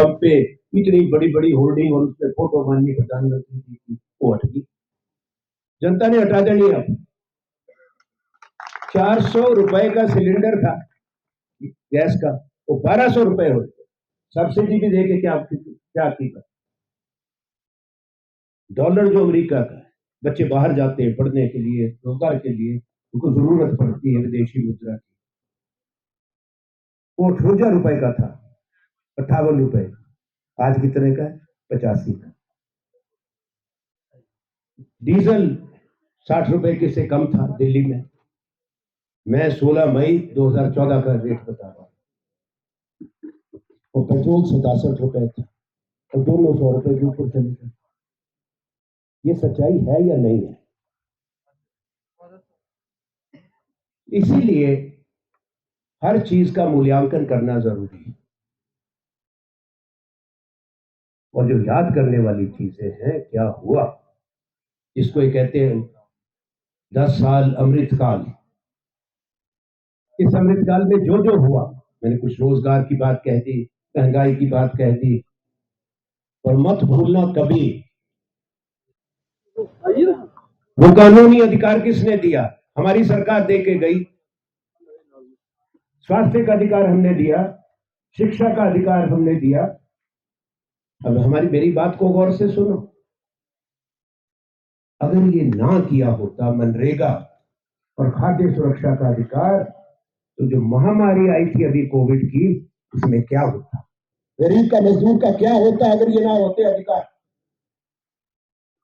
Pump पे इतनी बड़ी बड़ी होर्डिंग और उसपे फोटो माननीय प्रधानमंत्री जी की, वो हट गई, जनता ने हटा देनी। अब 400 रुपए का सिलेंडर था गैस का, वो 1200 रुपए हो गए। सब्सिडी भी देके क्या की। डॉलर जो अमेरिका का है, बच्चे बाहर जाते हैं पढ़ने के लिए, रोजगार के लिए, उनको जरूरत पड़ती है विदेशी मुद्रा की, वो 58 रुपए का था, 58 रुपए, आज कितने का है? 85 का। डीजल 60 रुपए के से कम था दिल्ली में। मैं 16 मई 2014 का रेट बता रहा हूं, और पेट्रोल 67 रुपए था, और दोनों 100 रुपए के ऊपर चले गए। ये सच्चाई है या नहीं है? इसीलिए हर चीज का मूल्यांकन करना जरूरी है, और जो याद करने वाली चीजें हैं, क्या हुआ, इसको ये कहते हैं 10 साल अमृतकाल। इस अमृतकाल में जो जो हुआ, मैंने कुछ रोजगार की बात कह दी, महंगाई की बात कह दी, और मत भूलना कभी वो कानूनी अधिकार किसने दिया? हमारी सरकार दे के गई। स्वास्थ्य का अधिकार हमने दिया, शिक्षा का अधिकार हमने दिया। अब मेरी बात को गौर से सुनो, अगर ये ना किया होता मनरेगा और खाद्य सुरक्षा का अधिकार, तो जो महामारी आई थी अभी कोविड की, उसमें क्या होता? गरीब का मजदूर का क्या होता अगर ये ना होते अधिकार?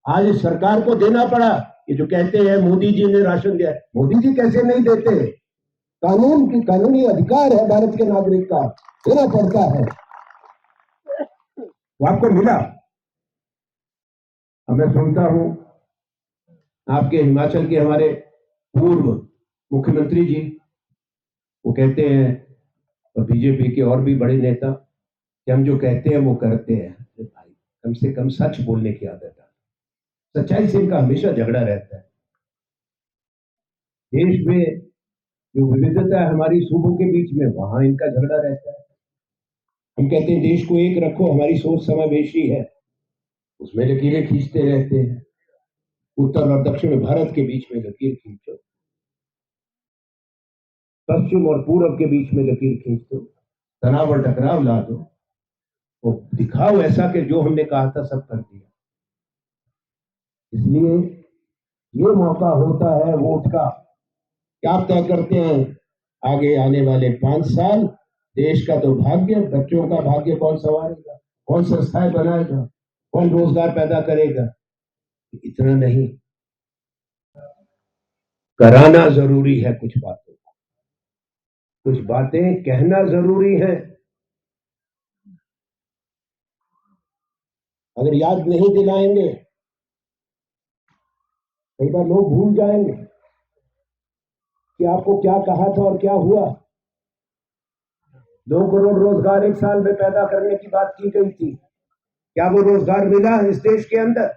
आज सरकार को देना पड़ा। ये जो कहते हैं मोदी जी ने राशन दिया, मोदी जी कैसे नहीं देते? कानूनी अधिकार है भारत के नागरिक का, देना पड़ता है। वो आपको मिला। अब मैं सुनता हूं आपके हिमाचल के हमारे पूर्व मुख्यमंत्री जी, वो कहते हैं, और बीजेपी के और भी बड़े नेता, कि हम जो कहते हैं वो करते हैं। भाई, कम से कम सच बोलने की आदत है। सच्चाई से इनका हमेशा झगड़ा रहता है। देश में जो विविधता है हमारी सूबों के बीच में, वहां इनका झगड़ा रहता है। हम कहते हैं देश को एक रखो, हमारी सोच समावेशी है, उसमें लकीरें खींचते रहते हैं। उत्तर और दक्षिण भारत के बीच में लकीर खींचो, पश्चिम और पूरब के बीच में लकीर खींच दो, तनाव और टकराव ला दो, वो दिखाओ ऐसा कि जो हमने कहा था सब कर दिया। इसलिए ये मौका होता है वोट का, क्या तय करते हैं आगे आने वाले 5 साल। देश का तो भाग्य, बच्चों का भाग्य कौन संवारेगा, कौन संस्थाएं बनाएगा, कौन रोजगार पैदा करेगा? इतना नहीं, कराना जरूरी है। कुछ बातें कहना जरूरी है। अगर याद नहीं दिलाएंगे, कई बार लोग भूल जाएंगे कि आपको क्या कहा था और क्या हुआ। 2 करोड़ रोजगार 1 साल में पैदा करने की बात की गई थी, क्या वो रोजगार मिला इस देश के अंदर?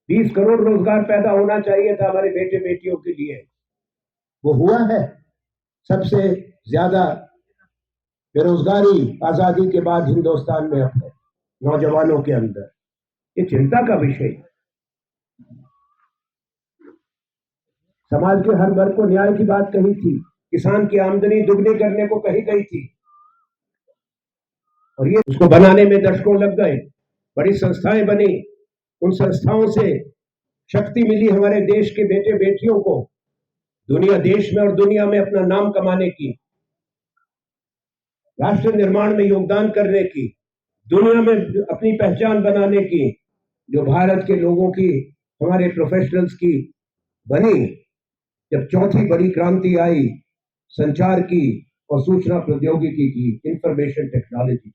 20 करोड़ रोजगार पैदा होना चाहिए था हमारे बेटे बेटियों के लिए, वो हुआ है? सबसे ज्यादा बेरोजगारी आजादी के बाद हिंदुस्तान में अब है, नौजवानों के अंदर। ये चिंता का विषय। समाज के हर वर्ग को न्याय की बात कही थी, किसान की आमदनी दुगनी करने को कही गई थी, और ये उसको बनाने में दशकों लग गए। बड़ी संस्थाएं बनी, उन संस्थाओं से शक्ति मिली हमारे देश के बेटे बेटियों को देश में और दुनिया में अपना नाम कमाने की, राष्ट्र निर्माण में योगदान करने की, दुनिया में अपनी पहचान बनाने की, जो भारत के लोगों की, हमारे प्रोफेशनल्स की बनी। जब चौथी बड़ी क्रांति आई संचार की और सूचना प्रौद्योगिकी की, इंफॉर्मेशन टेक्नोलॉजी,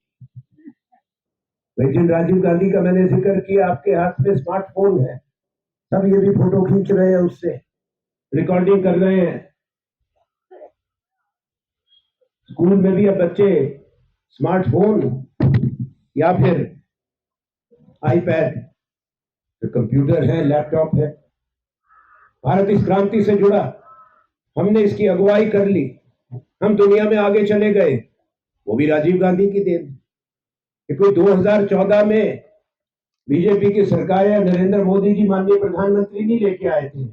जिन राजीव गांधी का मैंने जिक्र किया, आपके हाथ में स्मार्टफोन है, सब ये भी फोटो खींच रहे हैं, उससे रिकॉर्डिंग कर रहे हैं। स्कूल में भी अब बच्चे स्मार्टफोन या फिर आईपैड, कंप्यूटर है, लैपटॉप है। भारत इस क्रांति से जुड़ा, हमने इसकी अगुवाई कर ली, हम दुनिया में आगे चले गए, वो भी राजीव गांधी की देन। कि कोई 2014 में बीजेपी की सरकार या नरेंद्र मोदी जी माननीय प्रधानमंत्री नहीं लेके आए थे,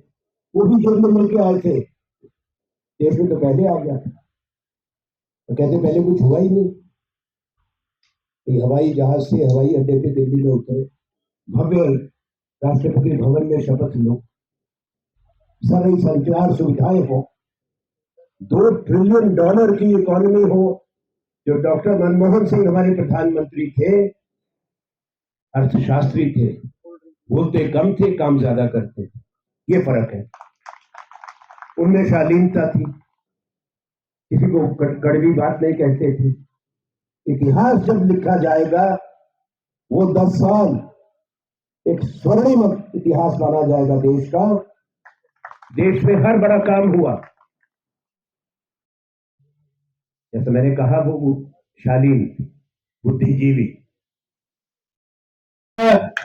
वो भी जेल में लेके आए थे, देश में तो पहले आ गया था। तो कहते पहले कुछ हुआ ही नहीं। तो हवाई जहाज से हवाई अड्डे पे दिल्ली में उतरे, भव्य राष्ट्रपति भवन में शपथ लो, सारी संचार सुविधाएं हो, $2 ट्रिलियन की इकोनॉमी हो। जो डॉक्टर मनमोहन सिंह हमारे प्रधानमंत्री थे, अर्थशास्त्री थे, बोलते कम थे, काम ज्यादा करते थे, ये फर्क है। उनमें शालीनता थी, किसी को कड़वी बात नहीं कहते थे। इतिहास जब लिखा जाएगा, वो 10 साल एक स्वर्णिम इतिहास माना जाएगा देश का। देश में हर बड़ा काम हुआ, जैसे मैंने कहा, वो शालीन, बुद्धिजीवी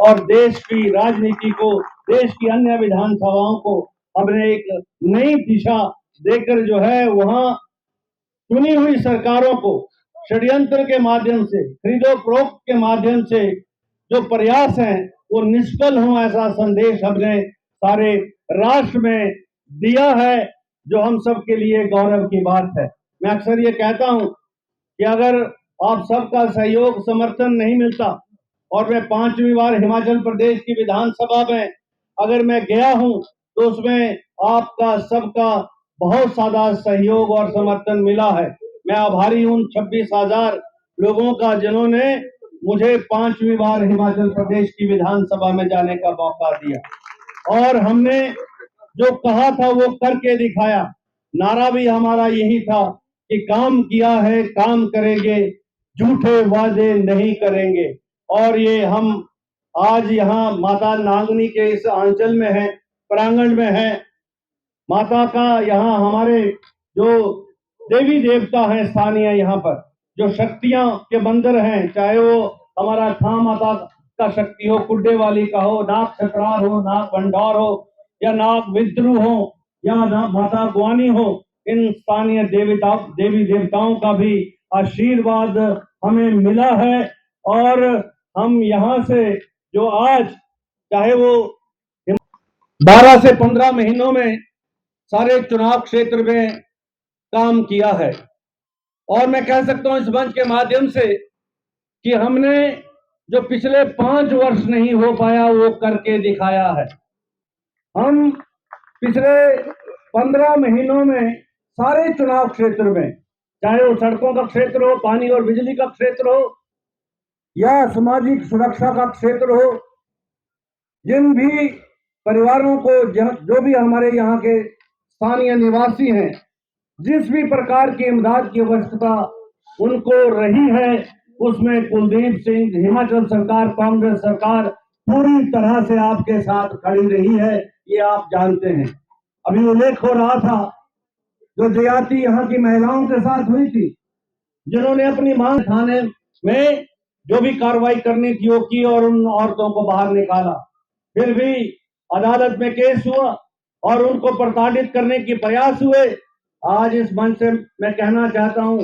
और देश की राजनीति को, देश की अन्य विधानसभाओं को हमने एक नई दिशा देकर जो है वहां चुनी हुई सरकारों को षड्यंत्र के माध्यम से, खरीदो फरोख्त के माध्यम से जो प्रयास हैं वो निष्फल हों, ऐसा संदेश हमने सारे राष्ट्र में दिया है, जो हम सब के लिए गौरव की बात है। मैं अक्सर ये कहता हूं कि अगर आप सबका सहयोग समर्थन नहीं मिलता, और मैं 5वीं बार हिमाचल प्रदेश की विधानसभा में अगर मैं गया हूं, तो उसमें आपका सबका बहुत ज्यादा सहयोग और समर्थन मिला है। मैं आभारी हूं 26,000 लोगों का, जिन्होंने मुझे 5वीं बार हिमाचल प्रदेश की विधानसभा में जाने का मौका दिया, और हमने जो कहा था वो करके दिखाया। नारा भी हमारा यही था कि काम किया है, काम करेंगे, झूठे वादे नहीं करेंगे। और ये हम आज यहाँ माता नागनी के इस आंचल में है, प्रांगण में है। माता का यहाँ हमारे जो देवी देवता हैं स्थानीय, यहाँ पर जो शक्तियां के मंदिर हैं, चाहे वो हमारा खां माता का शक्ति हो, कुड्डे वाली का हो, नाग छतरार हो, नाग भंडार हो, या नाग विद्रु हो, या नाग माता गुआनी हो, इन स्थानीय देवी देवताओं का भी आशीर्वाद हमें मिला है। और हम यहाँ से जो आज, चाहे वो 12 से 15 महीनों में सारे चुनाव क्षेत्र में काम किया है, और मैं कह सकता हूं इस मंच के माध्यम से कि हमने जो पिछले 5 वर्ष नहीं हो पाया वो करके दिखाया है। हम पिछले 15 महीनों में सारे चुनाव क्षेत्र में, चाहे वो सड़कों का क्षेत्र हो, पानी और बिजली का क्षेत्र हो, या सामाजिक सुरक्षा का क्षेत्र हो, जिन भी परिवारों को, जो भी हमारे यहाँ के स्थानीय निवासी हैं, जिस भी प्रकार की इमदाद की आवश्यकता उनको रही है, उसमें कुलदीप सिंह, हिमाचल सरकार, कांग्रेस सरकार पूरी तरह से आपके साथ खड़ी रही है, ये आप जानते हैं। अभी उल्लेख हो रहा था जो ज्यादती यहाँ की महिलाओं के साथ हुई थी, जिन्होंने अपनी मांग थाने में जो भी कार्रवाई करनी थी वो की और उन औरतों को बाहर निकाला। फिर भी अदालत में केस हुआ और उनको प्रताड़ित करने के प्रयास हुए। आज इस मंच से मैं कहना चाहता हूं,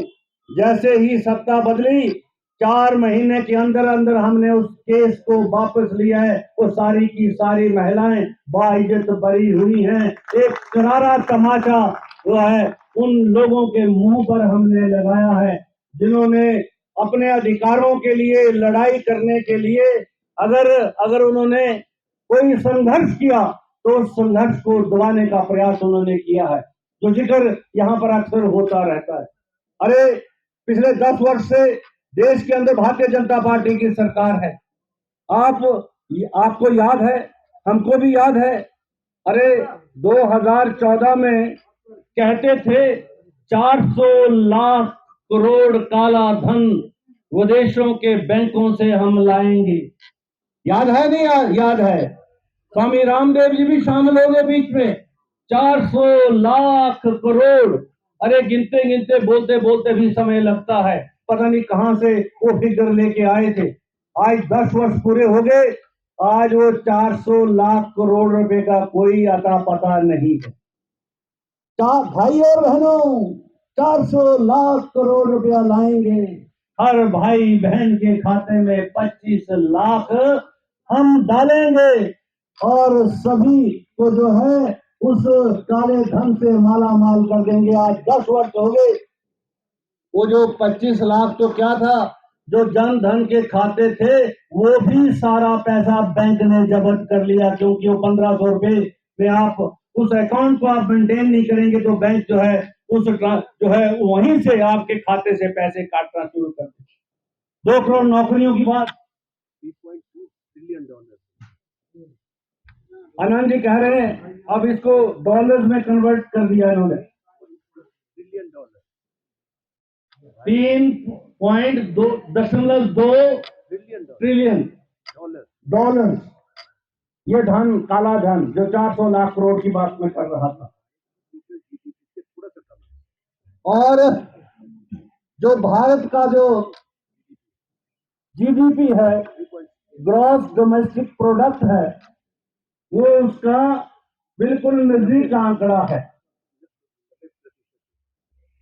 जैसे ही सत्ता बदली, 4 महीने के अंदर अंदर हमने उस केस को वापस लिया है। वो सारी की सारी महिलाएं बाइज्जत बरी हुई हैं। एक करारा तमाचा जो है उन लोगों के मुंह पर हमने लगाया है, जिन्होंने अपने अधिकारों के लिए लड़ाई करने के लिए अगर उन्होंने कोई संघर्ष किया तो उस संघर्ष को दबाने का प्रयास उन्होंने किया है, जो जिक्र यहाँ पर अक्सर होता रहता है। अरे पिछले 10 वर्ष से देश के अंदर भारतीय जनता पार्टी की सरकार है। आपको याद है, हमको भी याद है। अरे 2014 में कहते थे 400 लाख करोड़ काला धन विदेशों के बैंकों से हम लाएंगे। याद है नहीं? याद है। स्वामी रामदेव जी भी शामिल हो गए बीच में। 400 लाख करोड़, अरे गिनते गिनते बोलते बोलते भी समय लगता है, पता नहीं कहां से वो फिगर लेके आए थे। आज 10 वर्ष पूरे हो गए, आज वो 400 लाख करोड़ रुपए का कोई अता पता नहीं है। भाई और बहनों, 400 लाख करोड़ रुपया लाएंगे, हर भाई बहन के खाते में 25 लाख हम डालेंगे और सभी को जो है उस काले धन से माला माल कर देंगे। आज 10 वर्ष हो गए, वो जो 25 लाख तो क्या था, जो जन धन के खाते थे वो भी सारा पैसा बैंक ने जब्त कर लिया, क्योंकि वो 1500 रुपए में आप उस अकाउंट को आप मेंटेन नहीं करेंगे तो बैंक जो है उस जो है वहीं से आपके खाते से पैसे काटना शुरू कर देंगे। 2 करोड़ नौकरियों की बात, $3.2 ट्रिलियन। आनंद जी कह रहे हैं अब इसको डॉलर्स में कन्वर्ट कर दिया इन्होंने, $3.2 ट्रिलियन डॉलर। ये धन, काला धन जो 400 लाख करोड़ की बात में कर रहा था। और जो भारत का जो जीडीपी है, ग्रॉस डोमेस्टिक प्रोडक्ट है, वो उसका बिल्कुल नजदीक आंकड़ा है,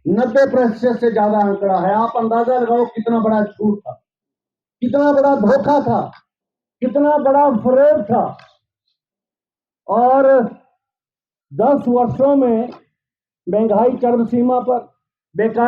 90% से ज्यादा आंकड़ा है। आप अंदाजा लगाओ कितना बड़ा झूठ था, कितना बड़ा धोखा था, कितना बड़ा फरेब था। और 10 वर्षों में महंगाई चरम सीमा पर, बेकार